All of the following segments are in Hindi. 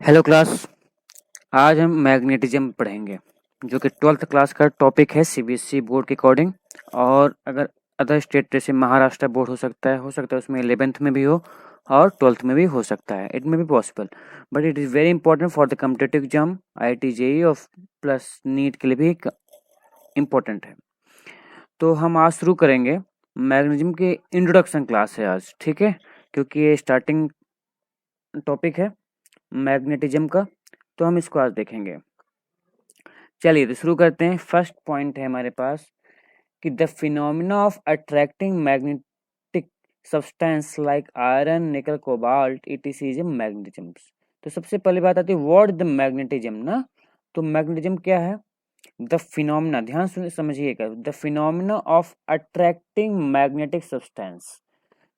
Hello class. आज हम मैग्नेटिज्म पढ़ेंगे जो कि 12th क्लास का टॉपिक है सीबीएसई बोर्ड के अकॉर्डिंग। और अगर अदर स्टेट जैसे महाराष्ट्र बोर्ड हो सकता है उसमें 11th में भी हो और 12th में भी हो सकता है, इट में भी possible, but it is very important for the competitive exam IIT JEE और प्लस नीट के लिए भी इम्पोर्टेंट है। तो हम आज शुरू करेंगे। मैग्नेटिज्म की इंट्रोडक्शन क्लास है आज, ठीक है, क्योंकि ये स्टार्टिंग टॉपिक है मैग्नेटिज्म का, तो हम इसको आज देखेंगे। चलिए तो शुरू करते हैं। फर्स्ट पॉइंट है हमारे पास कि the phenomena of attracting magnetic substance like iron, निकल, कोबाल्ट इटीसी इज मैग्नेटिज्म। तो सबसे पहली बात आती है व्हाट द मैग्नेटिज्म ना। तो मैग्नेटिज्म क्या है? द फिनोमिना, ध्यान सुन समझिएगा, the phenomena of attracting magnetic substance.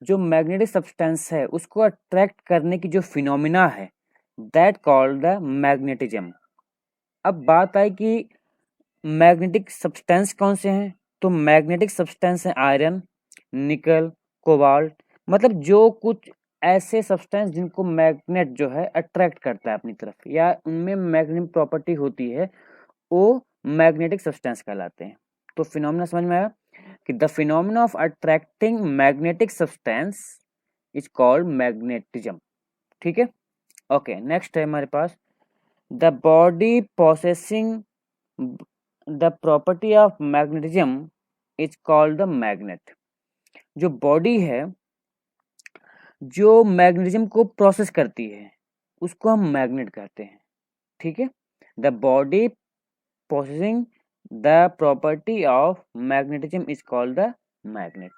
जो मैग्नेटिक सब्सटेंस है उसको अट्रैक्ट करने की जो फिनोमिना है, दैट कॉल्ड द मैग्नेटिज्म। अब बात आई कि मैग्नेटिक सब्सटेंस कौन से हैं, तो मैग्नेटिक सब्सटेंस है आयरन, निकल, कोबाल्ट, मतलब जो कुछ ऐसे सब्सटेंस जिनको मैग्नेट जो है अट्रैक्ट करता है अपनी तरफ या उनमें मैग्नेटिक प्रॉपर्टी होती है, वो मैग्नेटिक सब्सटेंस कहलाते हैं। तो फिनोमेना समझ में आया कि the phenomena of attracting magnetic substance is called magnetism. ठीक है, ओके। नेक्स्ट है हमारे पास the body possessing the property of magnetism is called the magnet. जो बॉडी है जो मैग्नेटिज्म को प्रोसेस करती है उसको हम मैग्नेट कहते हैं। ठीक है, the body possessing the property of magnetism is called the magnet.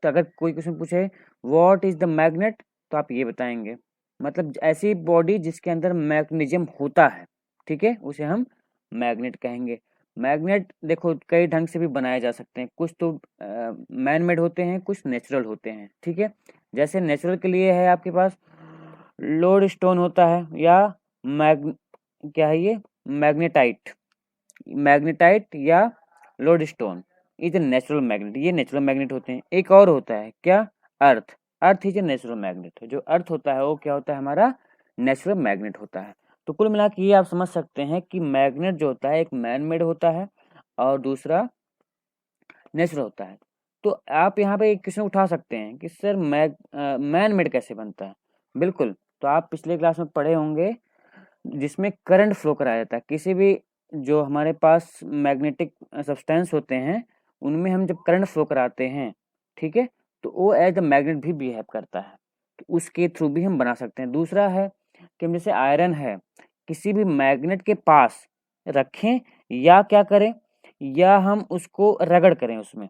तो अगर कोई क्वेश्चन पूछे व्हाट इज द मैग्नेट, तो आप ये बताएंगे, मतलब ऐसी बॉडी जिसके अंदर मैग्नेटिज्म होता है, ठीक है, उसे हम मैग्नेट कहेंगे। मैग्नेट देखो कई ढंग से भी बनाए जा सकते हैं, कुछ तो मैन मेड होते हैं, कुछ नेचुरल होते हैं। ठीक है, जैसे नेचुरल के लिए है आपके पास लोड स्टोन होता है या मैग क्या है ये मैग्नेटाइट या load stone is a natural magnet, ये नेचुरल मैग्नेट होते हैं। एक और होता है क्या, earth is a natural magnet. जो अर्थ होता है वो क्या होता है, हमारा नेचुरल मैग्नेट होता है। तो कुल मिला के ये आप समझ सकते हैं कि मैग्नेट जो होता है एक मैन मेड होता है और दूसरा नेचुरल होता है। तो आप यहाँ पे एक क्वेश्चन उठा सकते हैं कि सर मैन मेड कैसे बनता है। बिल्कुल, तो आप पिछले क्लास में पढ़े होंगे जिसमें करंट फ्लो कराया जाता है। किसी भी जो हमारे पास मैग्नेटिक सब्सटेंस होते हैं उनमें हम जब करंट फ्लो कराते हैं, ठीक है, तो वो एज अ मैग्नेट भी बिहेव करता है, तो उसके थ्रू भी हम बना सकते हैं। दूसरा है कि हम जैसे आयरन है किसी भी मैग्नेट के पास रखें या क्या करें, या हम उसको रगड़ करें उसमें,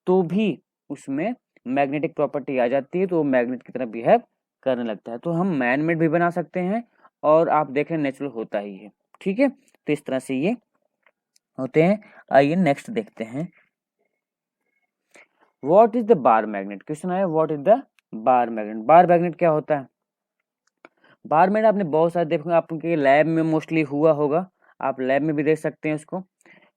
तो भी उसमें मैग्नेटिक प्रॉपर्टी आ जाती है, तो वो मैग्नेट की तरह बिहेव करने लगता है। तो हम मैन मेड भी बना सकते हैं और आप देखें नेचुरल होता ही है। ठीक है, तो इस तरह से ये होते हैं। आइए नेक्स्ट देखते हैं what is the bar magnet. Question आया what is the bar magnet. Bar magnet क्या होता है? बार मैग्नेट आपने बहुत सारे देखे, आपके लैब में मोस्टली हुआ होगा, आप लैब में भी देख सकते हैं उसको।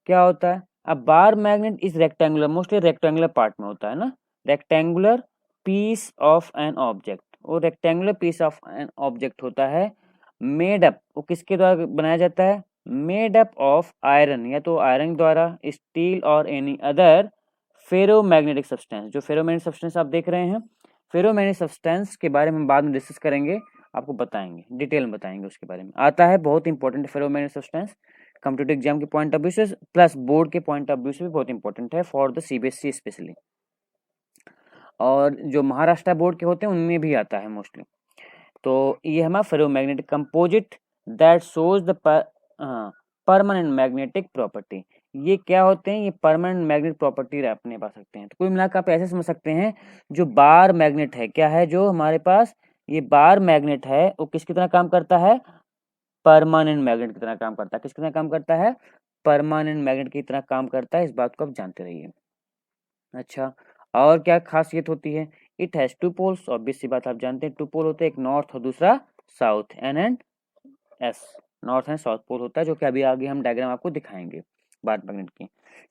क्या होता है, अब bar magnet is rectangular, mostly rectangular part में होता है ना, rectangular piece of an object. वो rectangular piece of an object होता है, मेड अप, वो किसके द्वारा बनाया जाता है, मेड अप ऑफ आयरन, या तो आयरन द्वारा, स्टील और एनी अदर फेरोमैग्नेटिक सब्सटेंस। जो फेरोमैग्नेटिक सब्सटेंस आप देख रहे हैं, फेरोमैग्नेटिक सब्सटेंस के बारे में बाद में डिस्कस करेंगे, आपको बताएंगे, डिटेल में बताएंगे उसके बारे में। आता है बहुत important ferromagnetic substance, competitive exam के पॉइंट ऑफ व्यू से प्लस बोर्ड के पॉइंट ऑफ व्यू से भी बहुत इंपॉर्टेंट है फॉर द सीबीएसई स्पेशली, और जो महाराष्ट्र बोर्ड के होते हैं उनमें भी आता है मोस्टली। तो ये हमारा ferromagnetic composite that shows the permanent magnetic property. ये क्या होते हैं, ये परमानेंट मैग्नेटिक प्रॉपर्टी अपने पा सकते हैं। तो कुल मिलाकर आप ऐसे समझ सकते हैं जो बार मैग्नेट है क्या है, जो हमारे पास ये बार मैग्नेट है वो किसकी तरह काम करता है, परमानेंट मैग्नेट की तरह काम करता है। किसकी तरह काम करता है, परमानेंट मैग्नेट की तरह काम करता है, इस बात को आप जानते रहिए। अच्छा, और क्या खासियत होती है, it has two poles, obvious सी बात आप जानते हैं, टू पोल होते हैं, एक नॉर्थ और दूसरा south, N and S, north and south pole होता है, जो कि अभी आगे हम डायग्राम आपको दिखाएंगे बार मैग्नेट की।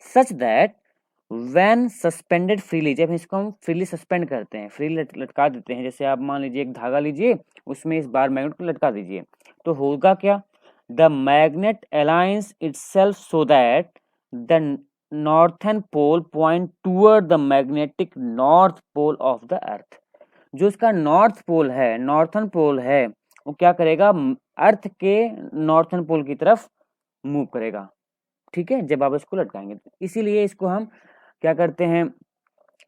Such that when suspended freely, जब इसको हम फ्रीली सस्पेंड करते हैं, फ्रीली लटका देते हैं, जैसे आप मान लीजिए एक धागा लीजिए, उसमें इस बार मैग्नेट को लटका दीजिए, तो होगा क्या, the magnet aligns itself so that the northern pole point toward the magnetic north pole of the earth. जो इसका नॉर्थ पोल है, नॉर्थन पोल है, वो क्या करेगा, अर्थ के नॉर्थन पोल की तरफ मूव करेगा, ठीक है, जब आप इसको लटकाएंगे। इसीलिए इसको हम क्या करते हैं,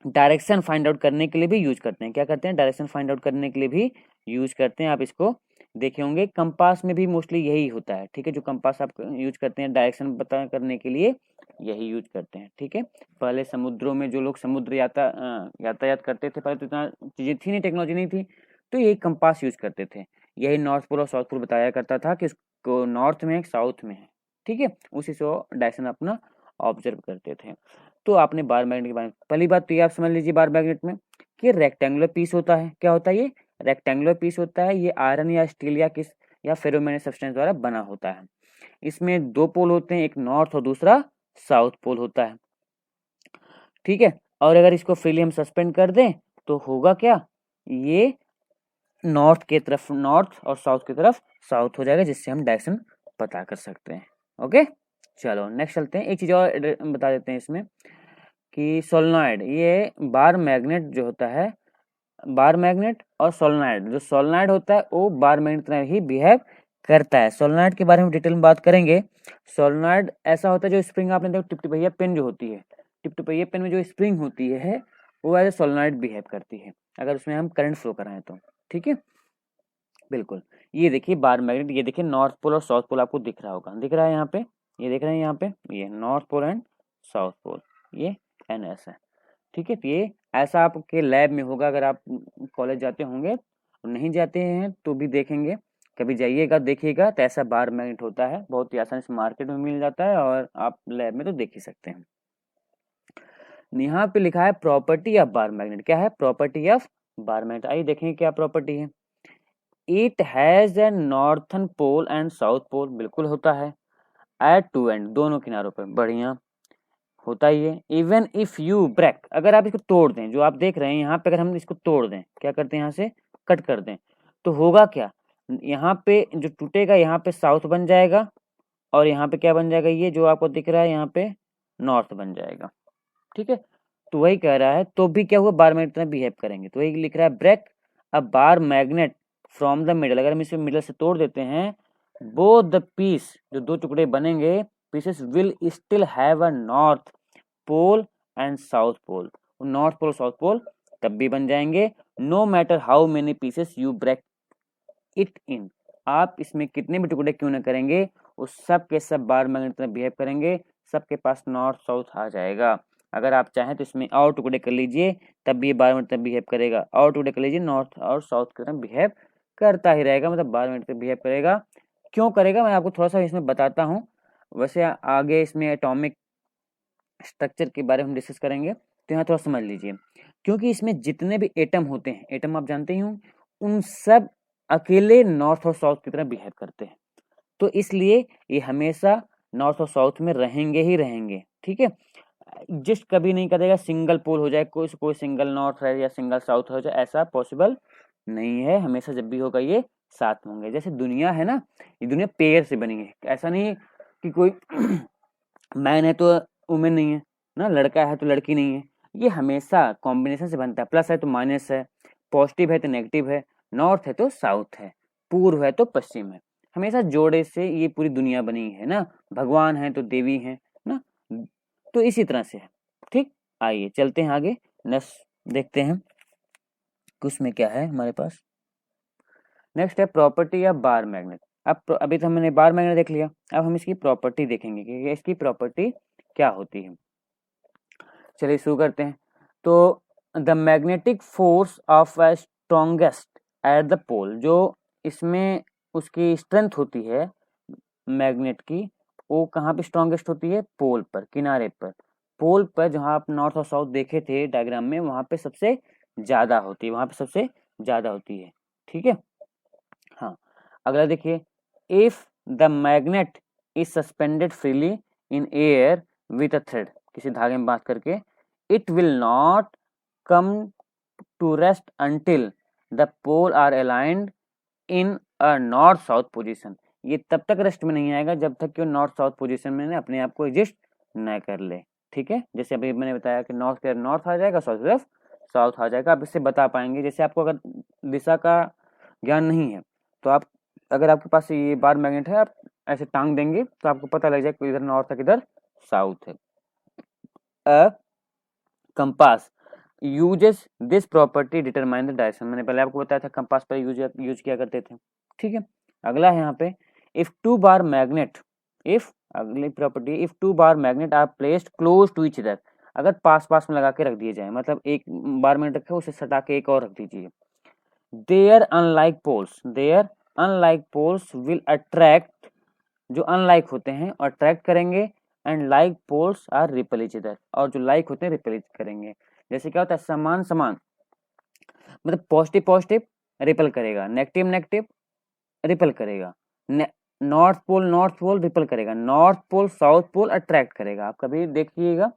डायरेक्शन फाइंड आउट करने के लिए भी यूज करते हैं। क्या करते हैं, डायरेक्शन फाइंड आउट करने के लिए भी यूज करते हैं। आप इसको देखे होंगे, कंपास में भी मोस्टली यही होता है, ठीक है, जो कंपास आप यूज करते हैं डायरेक्शन पता करने के लिए, यही यूज करते हैं, ठीक है। पहले समुद्रों में जो लोग समुद्र यातायात करते थे, पहले तो इतना चीजें थी नहीं, टेक्नोलॉजी नहीं थी, तो यही कंपास यूज करते थे। यही नॉर्थ पोल और साउथ पोल बताया करता था कि इसको नॉर्थ में है, साउथ में है, ठीक है, उसी से डायरेक्शन अपना ऑब्जर्व करते थे। तो आपने बार मैग्नेट के बारे में, पहली बात तो ये आप समझ लीजिए बार मैग्नेट में कि रेक्टेंगुलर पीस होता है। क्या होता है ये, रेक्टेंगुलर पीस होता है। ये आयरन या स्टील या फेरोमैग्नेटिक सब्सटेंस द्वारा बना होता है। इसमें दो पोल होते हैं, एक नॉर्थ और दूसरा साउथ पोल होता है, ठीक है। और अगर इसको फ्रीली हम सस्पेंड कर दें तो होगा क्या, ये नॉर्थ की तरफ नॉर्थ और साउथ की तरफ साउथ हो जाएगा, जिससे हम डायरेक्शन पता कर सकते हैं। ओके, चलो नेक्स्ट चलते हैं। एक चीज और बता देते हैं इसमें कि सोलेनॉइड, ये बार मैग्नेट जो होता है, बार मैग्नेट और सोलेनॉइड, जो सोलेनॉइड होता है वो बार मैग्नेट तरह ही बिहेव करता है। सोलेनॉइड के बारे में डिटेल में बात करेंगे। सोलेनॉइड ऐसा होता है, जो स्प्रिंग आपने देखो टिपटिपैया पेन जो होती है, टिपटिपैया पेन में जो स्प्रिंग होती है वो एज सोलेनॉइड बिहेव करती है, अगर उसमें हम करंट फ्लो कराएं तो, ठीक है, बिल्कुल। ये देखिए बार मैग्नेट, ये देखिए नॉर्थ पोल और साउथ पोल आपको दिख रहा होगा, दिख रहा है यहाँ पे, ये देख रहे हैं यहाँ पे, ये north pole and south pole, ये NS है, ठीक है। तो ये ऐसा आपके लैब में होगा, अगर आप कॉलेज जाते होंगे, नहीं जाते हैं तो भी देखेंगे, कभी जाइएगा देखिएगा, तो ऐसा बार मैग्नेट होता है, बहुत ही आसानी से मार्केट में मिल जाता है, और आप लैब में तो देख ही सकते हैं। यहाँ पे लिखा है प्रॉपर्टी ऑफ बार मैग्नेट। क्या है, प्रॉपर्टी ऑफ बार मैग्नेट, आइए देखेंगे क्या प्रॉपर्टी है। It has a northern pole and south pole, बिल्कुल होता है, एट टू एंड, दोनों किनारों पर, बढ़िया होता ही है। इवन इफ यू ब्रेक, अगर आप इसको तोड़ दें, जो आप देख रहे हैं यहाँ पे, अगर हम इसको तोड़ दें, क्या करते हैं, यहाँ से कट कर दें, तो होगा क्या, यहाँ पे जो टूटेगा, यहाँ पे साउथ बन जाएगा, और यहाँ पे क्या बन जाएगा, ये जो आपको दिख रहा है यहाँ पे नॉर्थ बन जाएगा, ठीक है। तो वही कह रहा है, तो भी क्या हुआ, बार मैग्नेट तरह बिहेव करेंगे, तो वही लिख रहा है break a bar magnet from the middle, अगर हम इसे मिडल से तोड़ देते हैं, बोथ द पीस, जो दो टुकड़े बनेंगे, pieces will still have a north pole and south pole, north pole south pole तब भी बन जाएंगे, no matter how many pieces you break it in, आप इसमें कितने भी टुकड़े क्यों ना करेंगे, उस सब के सब बार मैग्नेट तरह बिहेव करेंगे, सबके पास नॉर्थ साउथ आ जाएगा। अगर आप चाहें तो इसमें और टुकड़े कर लीजिए, तब भी ये बार मैग्नेट तरह बिहेव करेगा, और टुकड़े कर लीजिए, नॉर्थ और साउथ की तरह बिहेव करता ही रहेगा, मतलब बार मैग्नेट तरह बिहेव करेगा। क्यों करेगा, मैं आपको थोड़ा सा इसमें बताता हूँ। वैसे आगे इसमें एटॉमिक स्ट्रक्चर के बारे में डिस्कस करेंगे, तो यहाँ थोड़ा समझ लीजिए। क्योंकि इसमें जितने भी एटम होते हैं, एटम आप जानते ही हों, उन सब अकेले नॉर्थ और साउथ की तरह बिहेव करते हैं, तो इसलिए ये हमेशा नॉर्थ और साउथ में रहेंगे ही रहेंगे, ठीक है। जस्ट कभी नहीं करेगा सिंगल पोल हो जाए, कोई सिंगल नॉर्थ है या सिंगल साउथ हो जाए, ऐसा पॉसिबल नहीं है। हमेशा जब भी होगा ये साथ होंगे। जैसे दुनिया है ना, ये दुनिया पेयर से बनी है, ऐसा नहीं कि कोई मैन है तो वुमेन नहीं है ना, लड़का है तो लड़की नहीं है, ये हमेशा कॉम्बिनेशन से बनता है। प्लस है तो माइनस है, पॉजिटिव है तो नेगेटिव है, नॉर्थ है तो साउथ है, पूर्व है तो पश्चिम है, हमेशा जोड़े से ये पूरी दुनिया बनी है ना। भगवान है तो देवी है ना, तो इसी तरह से है, ठीक। आइए चलते हैं आगे, नेक्स्ट देखते हैं कुछ में क्या है हमारे पास। नेक्स्ट है प्रॉपर्टी ऑफ बार मैग्नेट। अब अभी तो हमने बार मैग्नेट देख लिया, अब हम इसकी प्रॉपर्टी देखेंगे कि इसकी प्रॉपर्टी क्या होती है। चलिए शुरू करते हैं। तो the magnetic force of a strongest at the pole, जो इसमें उसकी स्ट्रेंथ होती है मैग्नेट की, वो कहाँ पे स्ट्रॉन्गेस्ट होती है, पोल पर, किनारे पर, पोल पर, जहाँ आप नॉर्थ और साउथ देखे थे डायग्राम में, वहां पे सबसे ज्यादा होती है, वहां पे सबसे ज्यादा होती है, ठीक है। हाँ, अगला देखिए, if the magnet is suspended freely in air with a thread, किसी धागे में बांध करके it will not come to rest until the pole are aligned in a north south position। ये तब तक रेस्ट में नहीं आएगा जब तक कि वो नॉर्थ साउथ पोजीशन में अपने आप को एडजस्ट न कर ले। ठीक है, जैसे अभी मैंने बताया कि नॉर्थ के नॉर्थ आ जाएगा, साउथ तरफ साउथ आ जाएगा। आप इससे बता पाएंगे, जैसे आपको अगर दिशा का ज्ञान नहीं है तो आप अगर आपके पास ये बार मैग्नेट है, आप ऐसे टांग देंगे तो आपको पता लग जाएगा इधर नॉर्थ है किधर साउथ है। A compass uses this property determine the direction. मैंने पहले आपको बताया था कंपास पर यूज किया करते थे। ठीक है, अगला है यहाँ पे if two bar magnet, if अगली property if two bar magnet are placed close to each other, अगर पास पास में लगा के रख दिए जाए, मतलब एक बार मैग्नेट रखे उसे सटा के एक और रख दीजिए। There unlike poles will attract, जो अनलाइक होते हैं अट्रैक्ट करेंगे, and like poles are repel each other, और जो लाइक होते हैं रिपेल करेंगे। जैसे क्या होता है, समान समान मतलब पॉजिटिव पॉजिटिव रिपेल करेगा, नेगेटिव नेगेटिव रिपेल करेगा, नॉर्थ पोल रिपेल करेगा, north pole south pole attract करेगा। आप कभी देखिएगा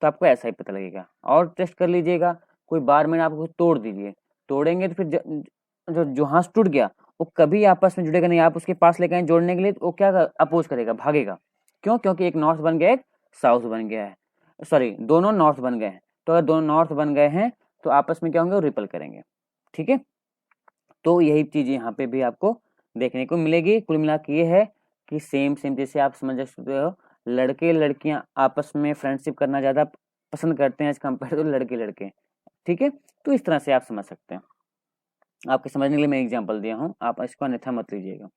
तो आपको ऐसा ही पता लगेगा। और टेस्ट कर लीजिएगा, कोई बार में आपको तोड़ दीजिए, तोड़ेंगे तो फिर जो जहाँ टूट गया वो कभी आपस में जुड़ेगा नहीं। आप उसके पास लेके आए जोड़ने के लिए तो वो क्या अपोज करेगा, भागेगा। क्यों? क्योंकि एक नॉर्थ बन गया एक साउथ बन गया है, सॉरी दोनों नॉर्थ बन गए हैं। तो अगर दोनों नॉर्थ बन गए हैं तो आपस में क्या होंगे, वो रिपेल करेंगे। ठीक है, तो यही चीज यहाँ पे भी आपको देखने को मिलेगी। कुल मिला के ये है कि सेम जैसे आप समझ सकते हो, लड़के लड़कियां आपस में फ्रेंडशिप करना ज्यादा पसंद करते हैं एज कम्पेयर टू लड़के लड़के। ठीक है, तो इस तरह से आप समझ सकते हैं। आपके समझने के लिए मैं एग्जांपल दिया हूँ, आप इसको अन्यथा मत लीजिएगा।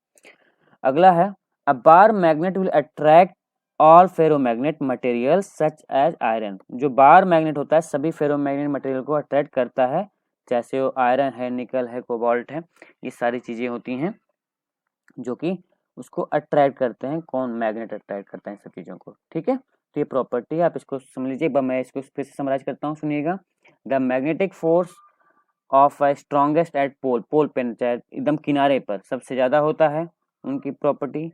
अगला है a bar magnet will attract all ferromagnet material such as iron. जो बार मैग्नेट होता है सभी फेरोमैग्नेट मटेरियल को अट्रैक्ट करता है, जैसे वो आयरन है, निकल है, कोबाल्ट है, ये सारी चीजें होती हैं जो कि उसको अट्रैक्ट करते हैं। कौन? मैग्नेट अट्रैक्ट करता है इन सब चीजों को। ठीक है, तो ये प्रॉपर्टी है, आप इसको समझ लीजिए। एक बार मैं इसको फिर से समराइज करता हूँ, सुनिएगा। The magnetic force of a strongest at pole, pole पे चाहे एकदम किनारे पर सबसे ज्यादा होता है, उनकी प्रॉपर्टी।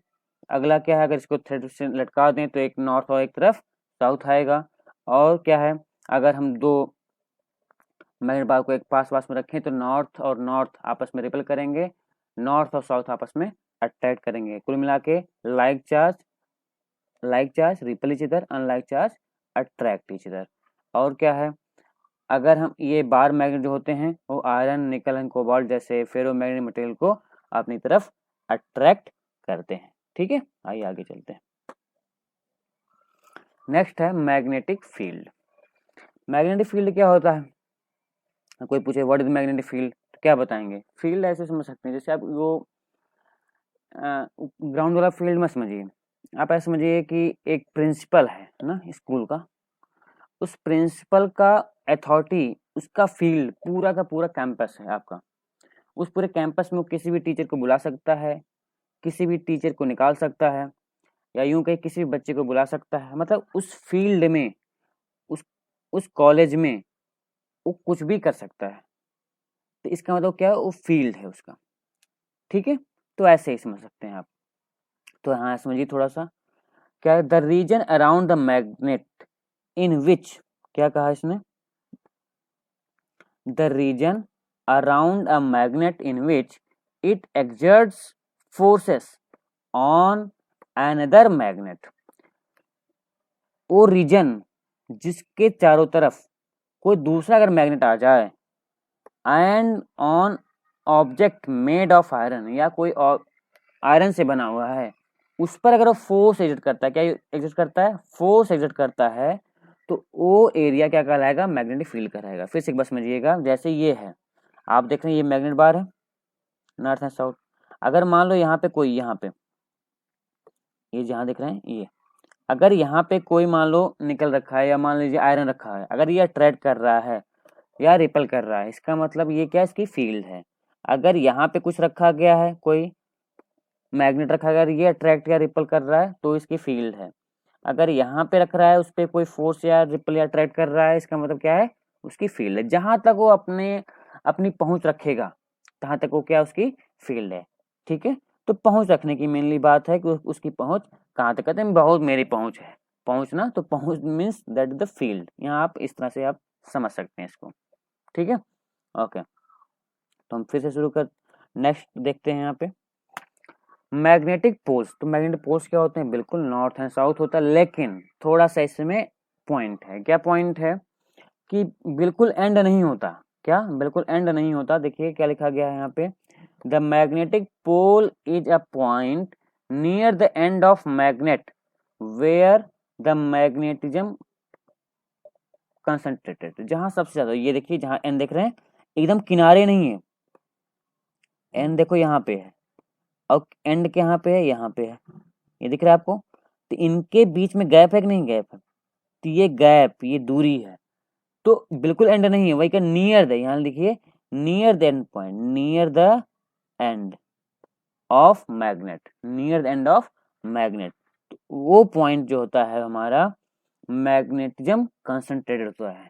अगला क्या है, अगर इसको थ्रेड से लटका दें तो एक नॉर्थ और एक तरफ साउथ आएगा। और क्या है, अगर हम दो मैग्नेट बार को एक पास पास में रखें तो नॉर्थ और नॉर्थ आपस में रिपेल करेंगे, नॉर्थ और साउथ आपस में अट्रैक्ट करेंगे। कुल मिला के like charge repel each other, unlike charge attract each other. और क्या है, अगर हम ये बार मैग्नेट जो होते हैं वो आयरन, निकल एंड कोबाल्ट जैसे फेरो मैग्नेटिक मटेरियल को अपनी तरफ अट्रैक्ट करते हैं। ठीक है, आइए आगे चलते हैं। नेक्स्ट है मैग्नेटिक फील्ड। मैग्नेटिक फील्ड क्या होता है? कोई पूछे व्हाट इज मैग्नेटिक फील्ड तो क्या बताएंगे? फील्ड ऐसे समझ सकते हैं, जैसे आप वो ग्राउंड वाला फील्ड मत समझिए, आप ऐसे समझिए कि एक प्रिंसिपल है ना स्कूल का, उस प्रिंसिपल का अथॉरिटी, उसका फील्ड पूरा का पूरा कैंपस है आपका। उस पूरे कैंपस में वो किसी भी टीचर को बुला सकता है, किसी भी टीचर को निकाल सकता है, या यूं कहीं किसी भी बच्चे को बुला सकता है। मतलब उस फील्ड में, उस कॉलेज में वो कुछ भी कर सकता है। तो इसका मतलब क्या है, वो फील्ड है उसका। ठीक है, तो ऐसे ही समझ सकते हैं आप। तो हाँ समझिए थोड़ा सा, क्या है, the region around the magnet in which, क्या कहा इसने, the region around a magnet in which it exerts forces on another magnet। वो रीजन जिसके चारों तरफ कोई दूसरा अगर मैग्नेट आ जाए, and on object made of iron, या कोई आयरन से बना हुआ है, उस पर अगर वो फोर्स एग्जर्ट करता है, क्या एग्जर्ट करता है, फोर्स एग्जर्ट करता है, तो वो एरिया क्या कहलाएगा, मैग्नेटिक फील्ड कहलाएगा। फिर से एक बार समझिएगा, जैसे ये है, आप देख रहे हैं ये मैग्नेट बार है, नॉर्थ एंड साउथ। अगर मान लो यहाँ पे कोई, यहाँ पे ये जहाँ देख रहे हैं ये, अगर यहाँ पे कोई मान लो निकल रखा है या मान लीजिए आयरन रखा है, अगर ये अट्रैक्ट कर रहा है या रिपेल कर रहा है, इसका मतलब ये क्या, इसकी फील्ड है। अगर यहाँ पे कुछ रखा गया है, कोई मैग्नेट रखा गया, ये अट्रैक्ट या रिपेल कर रहा है तो इसकी फील्ड है। अगर यहाँ पे रख रहा है, उस पर कोई फोर्स या रिपेल या अट्रैक्ट कर रहा है, इसका मतलब क्या है, उसकी फील्ड है। जहां तक वो अपनी पहुंच रखेगा तहां तक वो क्या, उसकी फील्ड है। ठीक है, तो पहुंच रखने की मेनली बात है कि उसकी पहुंच कहाँ तक, कहते हैं बहुत मेरी पहुंच है। पहुंचना, तो पहुंच मीन्स दैट द फील्ड, यहाँ आप इस तरह से आप समझ सकते हैं इसको, ठीक है। ओके, तो हम फिर से शुरू कर, नेक्स्ट देखते हैं यहाँ पे मैग्नेटिक पोल्स। तो मैग्नेटिक पोल्स क्या होते हैं, बिल्कुल नॉर्थ एंड साउथ होता है, लेकिन थोड़ा सा इसमें पॉइंट है। क्या पॉइंट है कि बिल्कुल एंड नहीं होता। क्या बिल्कुल एंड नहीं होता, देखिए क्या लिखा गया है यहाँ पे, the magnetic pole is a point near the end of magnet where the magnetism concentrated, जहां सबसे ज्यादा, ये देखिए जहां एंड देख रहे हैं एकदम किनारे नहीं है, एंड देखो यहाँ पे है और एंड के यहाँ पे है, यहाँ पे है, ये दिख रहा है आपको। तो इनके बीच में गैप है कि नहीं, गैप है, तो ये गैप, ये दूरी है, तो बिल्कुल एंड नहीं है, वही का नियर द, यहाँ लिखिए near the and point, near the end of magnet, near the end of magnet, तो वो पॉइंट जो होता है हमारा मैग्नेटिज्म कंसंट्रेटेड होता है,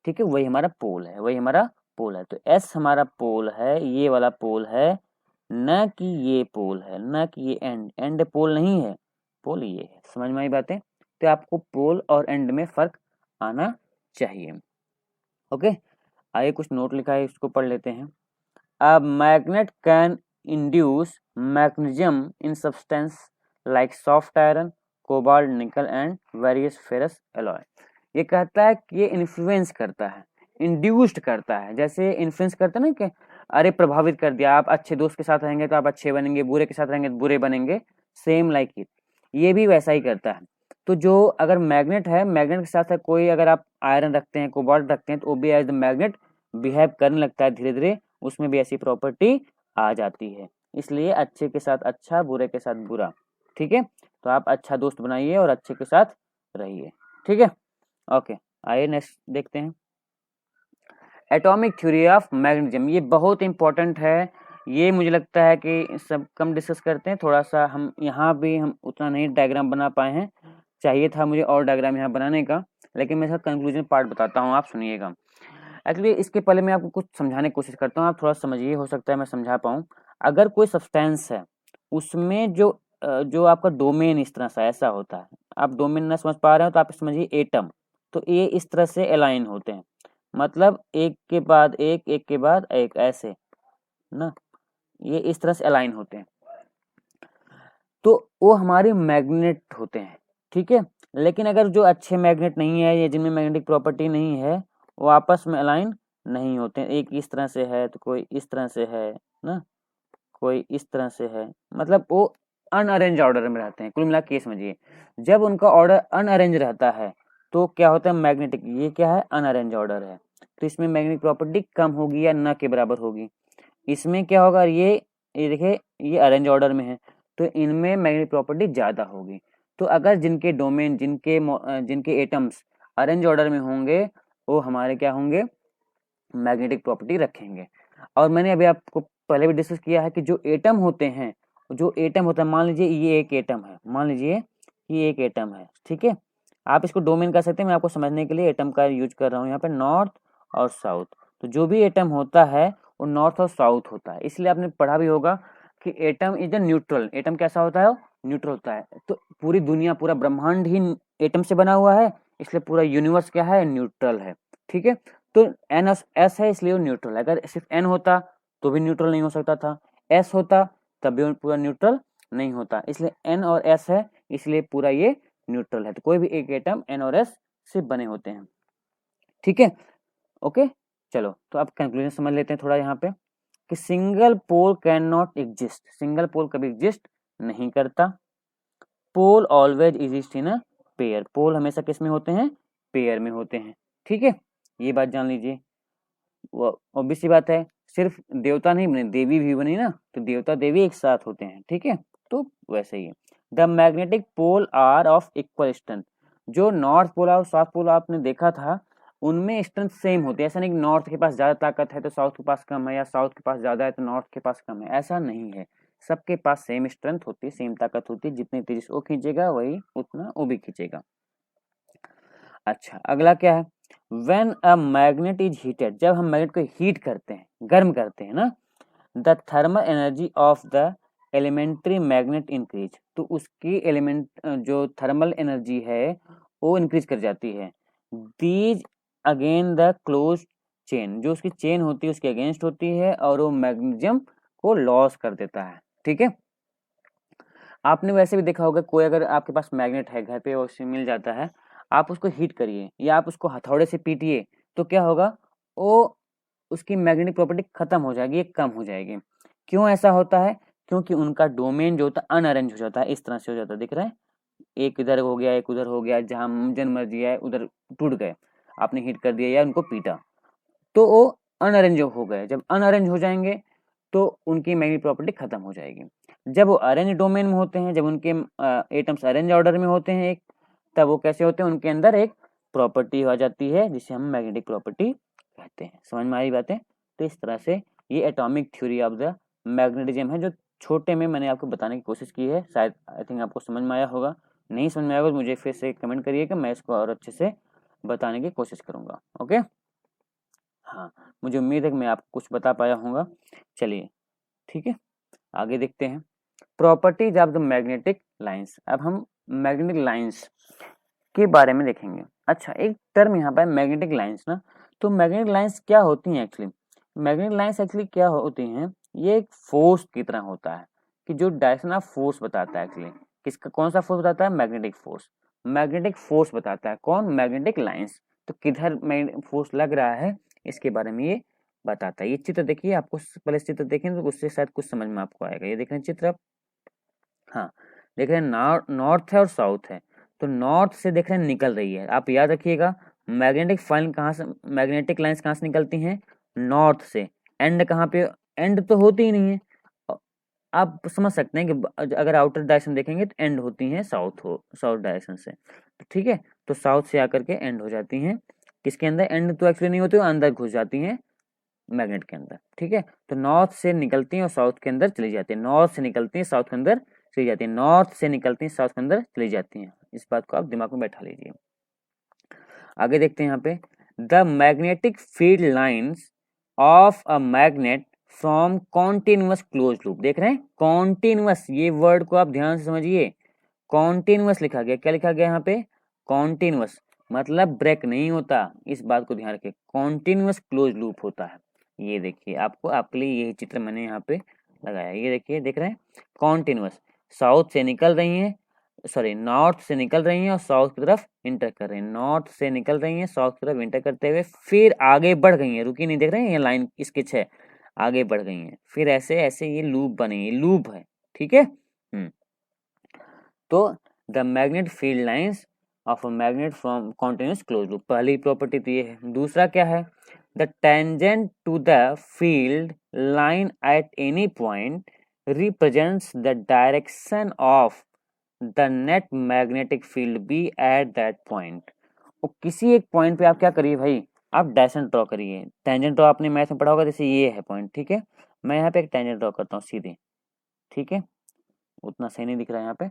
ठीक है, वही हमारा पोल है, वही हमारा पोल है। तो एस हमारा पोल है, ये वाला पोल है, न कि ये पोल है, न कि ये एंड, एंड पोल नहीं है, पोल ये है। समझ में आई बातें, तो आपको पोल और एंड में फर्क आना चाहिए। ओके, आइए कुछ नोट लिखा है, इसको पढ़ लेते हैं। A magnet can induce magnetism in substance like soft iron, cobalt, निकल एंड वेरियस फेरस एलॉय। ये कहता है कि ये इन्फ्लुएंस करता है, इंड्यूस्ड करता है, जैसे इन्फ्लुएंस करता है ना कि अरे प्रभावित कर दिया, आप अच्छे दोस्त के साथ रहेंगे तो आप अच्छे बनेंगे, बुरे के साथ रहेंगे तो बुरे बनेंगे, सेम लाइक इट, ये भी वैसा ही करता है। तो जो अगर मैग्नेट है, मैग्नेट के साथ साथ कोई अगर आप आयरन रखते हैं, कोबाल्ट रखते हैं, तो वो भी एज द मैग्नेट बिहेव करने लगता है, धीरे धीरे उसमें भी ऐसी प्रॉपर्टी आ जाती है। इसलिए अच्छे के साथ अच्छा, बुरे के साथ बुरा, ठीक है। तो आप अच्छा दोस्त बनाइए और अच्छे के साथ रहिए, ठीक है। ओके, आइए नेक्स्ट देखते हैं एटॉमिक थ्योरी ऑफ मैग्नेटिज्म। ये बहुत इंपॉर्टेंट है, ये मुझे लगता है कि सब कम डिस्कस करते हैं, थोड़ा सा हम यहाँ भी हम उतना नहीं डायग्राम बना पाए हैं, चाहिए था मुझे और डायग्राम यहाँ बनाने का, लेकिन मैं इसका कंक्लूजन पार्ट बताता हूँ, आप सुनिएगा। एक्चुअली इसके पहले मैं आपको कुछ समझाने की कोशिश करता हूँ, आप थोड़ा समझिए, हो सकता है मैं समझा पाऊँ। अगर कोई सब्सटेंस है, उसमें जो आपका डोमेन इस तरह से ऐसा होता है, आप डोमेन ना समझ पा रहे हो तो आप समझिए एटम, तो ये इस तरह से अलाइन होते हैं, मतलब एक के बाद एक, एक के बाद एक, ऐसे ना, ये इस तरह से अलाइन होते हैं, तो वो हमारे मैग्नेट होते हैं, ठीक है। लेकिन अगर जो अच्छे मैग्नेट नहीं है या जिनमें मैग्नेटिक प्रॉपर्टी नहीं है, वो आपस में अलाइन नहीं होते हैं, एक इस तरह से है तो कोई इस तरह से है ना, कोई इस तरह से है, मतलब वो अनअरेंज ऑर्डर में रहते हैं। कुल मिला के समझिए, जब उनका ऑर्डर अनअरेंज रहता है तो क्या होता है, मैग्नेटिक, ये क्या है, अनअरेंज ऑर्डर है, तो इसमें मैग्नेटिक प्रॉपर्टी कम होगी या न के बराबर होगी। इसमें क्या होगा, ये देखिए ये अरेंज ऑर्डर में है, तो इनमें मैग्नेटिक प्रॉपर्टी ज़्यादा होगी। तो अगर जिनके डोमेन, जिनके एटम्स अरेंज ऑर्डर में होंगे, वो हमारे क्या होंगे, मैग्नेटिक प्रॉपर्टी रखेंगे। और मैंने अभी आपको पहले भी डिस्कस किया है कि जो एटम होते हैं, मान लीजिए ये एक एटम है, मान लीजिए ये एक एटम है, ठीक है। आप इसको डोमेन कर सकते हैं, मैं आपको समझने के लिए एटम का यूज कर रहा हूँ यहाँ पे, नॉर्थ और साउथ। तो जो भी एटम होता है वो नॉर्थ और साउथ होता है, इसलिए आपने पढ़ा भी होगा कि atom is a neutral. Atom कैसा होता है, न्यूट्रल होता है। तो पूरी दुनिया, पूरा ब्रह्मांड ही एटम से बना हुआ है, इसलिए पूरा यूनिवर्स क्या है, न्यूट्रल है, ठीक है। तो एन एस है इसलिए वो न्यूट्रल है, अगर सिर्फ एन होता तो भी न्यूट्रल नहीं हो सकता था, एस होता तब भी पूरा न्यूट्रल नहीं होता, इसलिए एन और एस है इसलिए पूरा ये न्यूट्रल है। तो कोई भी एक एटम एन और एस से बने होते हैं, ठीक है। ओके, चलो तो अब कंक्लूजन समझ लेते हैं थोड़ा यहाँ पे कि single pole can not exist, single pole कभी एग्जिस्ट नहीं करता। Pole always exist in a pair, pole हमेशा किस में होते हैं, पेयर में होते हैं, ठीक है। ये बात जान लीजिए, वो ऑब्वियस सी बात है, सिर्फ देवता नहीं बने, देवी भी बनी ना, तो देवता देवी एक साथ होते हैं, ठीक है। तो वैसे ही the magnetic pole are of equal strength, जो नॉर्थ पोल और साउथ पोल आपने देखा था, उनमें स्ट्रेंथ सेम होती है। ऐसा नहीं कि नॉर्थ के पास ज्यादा ताकत है तो साउथ के पास कम है, या साउथ के पास ज्यादा है तो नॉर्थ के पास कम है, ऐसा नहीं है। सबके पास सेम स्ट्रेंथ होती है, सेम ताकत होती है, जितनी तेजी से वो खींचेगा वही उतना वो भी खींचेगा। अच्छा, अगला क्या है, When a magnet is heated, जब हम मैग्नेट को हीट करते हैं, गर्म करते हैं ना, the thermal energy of the elementary magnet increase, तो उसकी एलिमेंट जो थर्मल एनर्जी है वो इंक्रीज कर जाती है। These again the close chain, जो उसकी चेन होती है उसके अगेंस्ट होती है और वो मैग्नीशियम को लॉस कर देता है। ठीक है, आपने वैसे भी देखा होगा, कोई अगर आपके पास मैग्नेट है घर पे और उससे मिल जाता है, आप उसको हीट करिए या आप उसको हथौड़े से पीटिए तो क्या होगा, वो उसकी मैग्नेटिक प्रॉपर्टी खत्म हो जाएगी, ये कम हो जाएगी। क्यों ऐसा होता है? क्योंकि उनका डोमेन जो होता है अनअरेंज हो जाता है, इस तरह से हो जाता है, दिख रहा है, एक इधर हो गया एक उधर हो गया, जहां जन मर्जी है उधर टूट गए, आपने हिट कर दिया या उनको पीटा तो वो अनअरेंज हो गए। जब अनअरेंज हो जाएंगे तो उनकी मैग्नेटिक प्रॉपर्टी खत्म हो जाएगी। जब वो अरेंज डोमेन में होते हैं, जब उनके एटम्स अरेंज ऑर्डर में होते हैं एक, तब वो कैसे होते हैं, उनके अंदर एक प्रॉपर्टी आ जाती है जिसे हम मैग्नेटिक प्रॉपर्टी कहते हैं। समझ में आई बातें? तो इस तरह से ये atomic theory of the magnetism है, जो छोटे में मैंने आपको बताने की कोशिश की है। शायद आई थिंक आपको समझ में आया होगा, नहीं समझ में आया होगा मुझे फिर से कमेंट करिए कि मैं इसको और अच्छे से बताने की कोशिश करूँगा। ओके, हाँ, मुझे उम्मीद है कि मैं आपको कुछ बता पाया होगा। चलिए ठीक है, आगे देखते हैं properties of the magnetic lines. अब हम मैग्नेटिक लाइंस के बारे में देखेंगे। अच्छा, एक टर्म यहाँ पर मैग्नेटिक लाइंस ना, तो मैग्नेटिक लाइंस क्या होती हैं एक्चुअली? मैग्नेटिक लाइंस एक्चुअली क्या होती हैं, ये एक फोर्स की तरह होता है कि जो डायरेक्शन ऑफ फोर्स बताता है। एक्चुअली किसका, कौन सा फोर्स बताता है? Magnetic force. मैग्नेटिक फोर्स बताता है कौन? Magnetic lines. तो किधर फोर्स लग रहा है इसके बारे में ये बताता है। ये चित्र देखिए, आपको पहले चित्र देखें तो उससे शायद कुछ समझ में आपको आएगा। ये देख रहे हैं चित्र आप? हाँ, देख रहे हैं नॉर्थ है और साउथ है, तो नॉर्थ से देख रहे हैं निकल रही है। आप याद रखिएगा, मैग्नेटिक फाइन कहाँ से, मैग्नेटिक लाइंस कहाँ से निकलती हैं? नॉर्थ से। एंड कहाँ पे? एंड तो होती ही नहीं है। आप समझ सकते हैं कि अगर आउटर डायरेक्शन देखेंगे तो एंड होती हैं साउथ डायरेक्शन से। तो ठीक है, तो साउथ से आकर के एंड हो जाती हैं किसके अंदर? एंड तो एक्चुअली नहीं होती, अंदर घुस जाती हैं मैग्नेट के अंदर। ठीक है, तो नॉर्थ से निकलती हैं और साउथ के अंदर चली जाती हैं, नॉर्थ से निकलती हैं साउथ के अंदर चली जाती हैं, नॉर्थ से निकलती हैं साउथ के अंदर चली जाती हैं। इस बात को आप दिमाग में बैठा लीजिए। आगे देखते हैं यहाँ पे, the magnetic field lines of a magnet from continuous close loop. देख रहे हैं कॉन्टिन्यूअस, ये वर्ड को आप ध्यान से समझिए। कॉन्टिन्यूअस लिखा गया, क्या लिखा गया यहाँ पे? कॉन्टिन्यूअस, मतलब ब्रेक नहीं होता, इस बात को ध्यान रखिए। कॉन्टिन्यूअस क्लोज लूप होता है। ये देखिए, आपको आपके लिए यही चित्र मैंने यहाँ पे लगाया। ये देखिए, देख रहे हैं कॉन्टिन्यूअस, साउथ से निकल रही हैं, सॉरी नॉर्थ से निकल रही हैं और साउथ की तरफ इंटर कर रही हैं, नॉर्थ से निकल रही हैं साउथ की तरफ इंटर करते हुए फिर आगे बढ़ गई हैं, रुकी नहीं, देख रहे हैं ये लाइन स्केच है, आगे बढ़ गई हैं, फिर ऐसे ऐसे ये लूप बने, ये लूप है। ठीक है, तो the magnet field lines of a magnet from continuous close loop, पहली प्रॉपर्टी तो ये है। दूसरा क्या है? The tangent to the field line at any point represents the direction of the net magnetic field b at that point. और किसी एक पॉइंट पे आप क्या करिए भाई, आप डायरेक्शन ड्रॉ करिए। टेंजेंट ड्रॉ आपने मैथ में पढ़ा होगा, जैसे ये है पॉइंट, ठीक है, मैं यहाँ पे एक टेंजेंट ड्रॉ करता हूँ सीधे, ठीक है, उतना सही नहीं दिख रहा है यहाँ पे,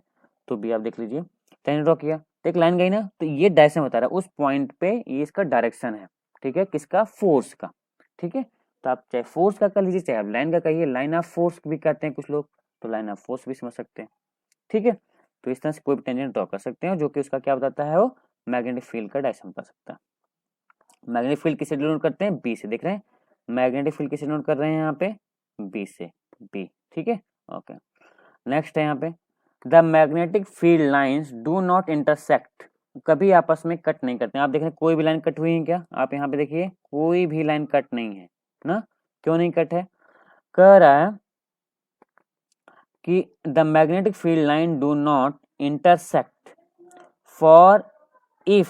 तो भी आप देख लीजिए। टेंजेंट ड्रॉ किया तो एक लाइन गई ना, तो ये डायरेक्शन बता रहा है उस पॉइंट पे, ये इसका डायरेक्शन है। ठीक है, किसका? फोर्स का। ठीक है, तो आप चाहे फोर्स का कर लीजिए, चाहे आप लाइन का कहिए, लाइन ऑफ फोर्स भी कहते हैं कुछ लोग, तो लाइन ऑफ फोर्स भी समझ सकते हैं। ठीक है, तो इस तरह से कोई भी टेंजेंट ड्रॉ कर सकते हैं जो कि उसका क्या बताता है, वो मैग्नेटिक फील्ड का डायरेक्शन बता सकता है। मैग्नेटिक फील्ड किसे डिनोट करते हैं? बी से। देख रहे हैं मैग्नेटिक फील्ड किसे डिनोट कर रहे हैं यहाँ पे? बी से, बी। ठीक है, ओके। नेक्स्ट है यहाँ पे, the magnetic field lines do not intersect, कभी आपस में कट नहीं करते हैं। आप देख रहे हैं कोई भी लाइन कट हुई है क्या? आप यहाँ पे देखिए, कोई भी लाइन कट नहीं है ना। क्यों नहीं कट है? कह रहा है कि the magnetic field line do not intersect for if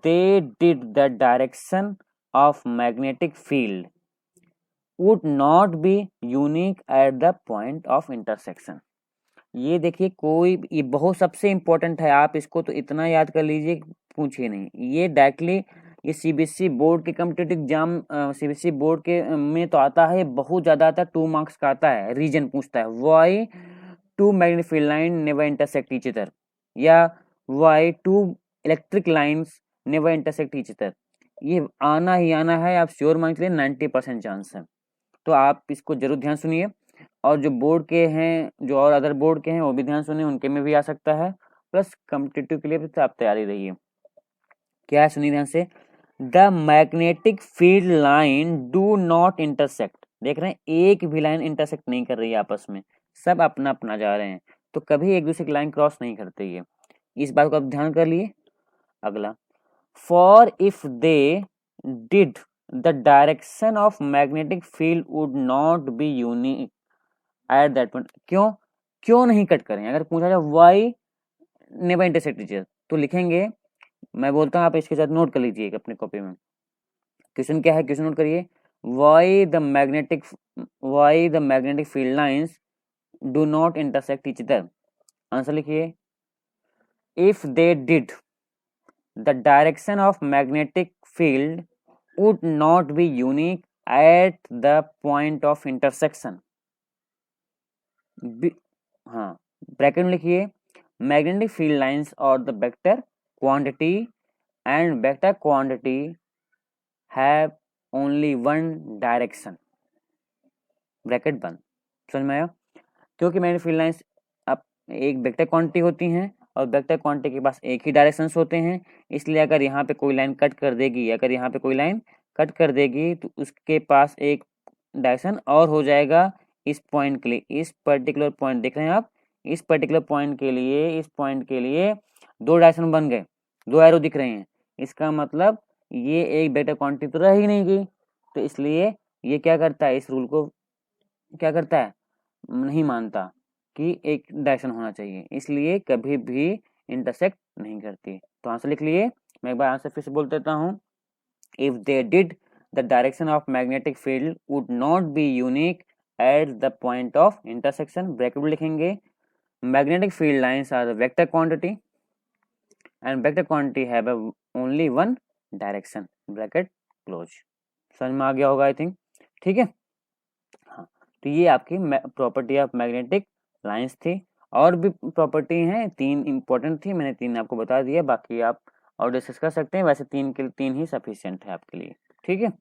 they did, the direction of magnetic field would not be unique at the point of intersection। ये देखिए, कोई ये बहुत सबसे इंपॉर्टेंट है, आप इसको तो इतना याद कर लीजिए, पूछिए नहीं। ये डायरेक्टली ये सीबीएसई बोर्ड के कॉम्पिटिटिव एग्जाम, सीबीएसई बोर्ड के में तो आता है, बहुत ज़्यादा आता है, 2 मार्क्स का आता है। रीजन पूछता है, why two magnetic field line never intersect each other, या why two electric lines never intersect each other. ये आना ही आना है, आप श्योर मान के लिए 90% चांस है। तो आप इसको जरूर ध्यान सुनिए, और जो बोर्ड के हैं, जो और अदर बोर्ड के हैं वो भी ध्यान सुनिए, उनके में भी आ सकता है, प्लस कॉम्पिटिटिव के लिए भी आप तैयारी रहिए। क्या है सुनिए ध्यान से, the magnetic field line do not intersect, देख रहे हैं एक भी लाइन इंटरसेक्ट नहीं कर रही है आपस में, सब अपना अपना जा रहे हैं, तो कभी एक दूसरे की लाइन क्रॉस नहीं करते ये, इस बात को आप ध्यान कर लिए। अगला, for if they did the direction of magnetic field would not be unique at that point, क्यों क्यों नहीं कट करें, अगर पूछा जाए why never intersect each other, तो लिखेंगे, मैं बोलता हूँ आप इसके साथ नोट कर लीजिए अपने कॉपी में, क्वेश्चन क्या है, क्वेश्चन नोट करिए, why the magnetic field lines do not intersect each other, answer लिखिए, if they did the direction of magnetic field would not be unique at the point of intersection, हाँ ब्रैकेट में लिखिए, मैग्नेटिक फील्ड लाइंस और the vector quantity and vector quantity have only one direction, bracket बंद, समझ में आया, क्योंकि मैग्नेटिक फील्ड लाइंस अब एक वेक्टर क्वांटिटी होती हैं और वेक्टर क्वांटिटी के पास एक ही डायरेक्शंस होते हैं, इसलिए अगर यहाँ पे कोई लाइन कट कर देगी, अगर यहाँ पे कोई लाइन कट कर देगी तो उसके पास एक डायरेक्शन और हो जाएगा इस पॉइंट के लिए, इस पर्टिकुलर पॉइंट देख रहे हैं आप, इस पर्टिकुलर पॉइंट के लिए, इस पॉइंट के लिए दो डायरेक्शन बन गए, दो एरो दिख रहे हैं, इसका मतलब ये एक वेक्टर क्वांटिटी तो रह ही नहीं गई, तो इसलिए ये क्या करता है, इस रूल को क्या करता है, नहीं मानता कि एक डायरेक्शन होना चाहिए, इसलिए कभी भी इंटरसेक्ट नहीं करती, तो आंसर लिख लिए, मैं एक बार आंसर फिर से बोल देता हूँ, if they did the direction of magnetic field would not be unique at the point of intersection, bracket में लिखेंगे, magnetic field lines are the vector quantity and vector quantity have only one direction, bracket close, समझ में आ गया होगा आई थिंक, ठीक है। हाँ, तो ये आपकी प्रॉपर्टी ऑफ मैग्नेटिक लाइंस थी, और भी प्रॉपर्टी हैं, तीन इंपॉर्टेंट थी, मैंने तीन आपको बता दिया, बाकी आप और डिस्कस कर सकते हैं, वैसे तीन ही सफिशिएंट है आपके लिए, ठीक है।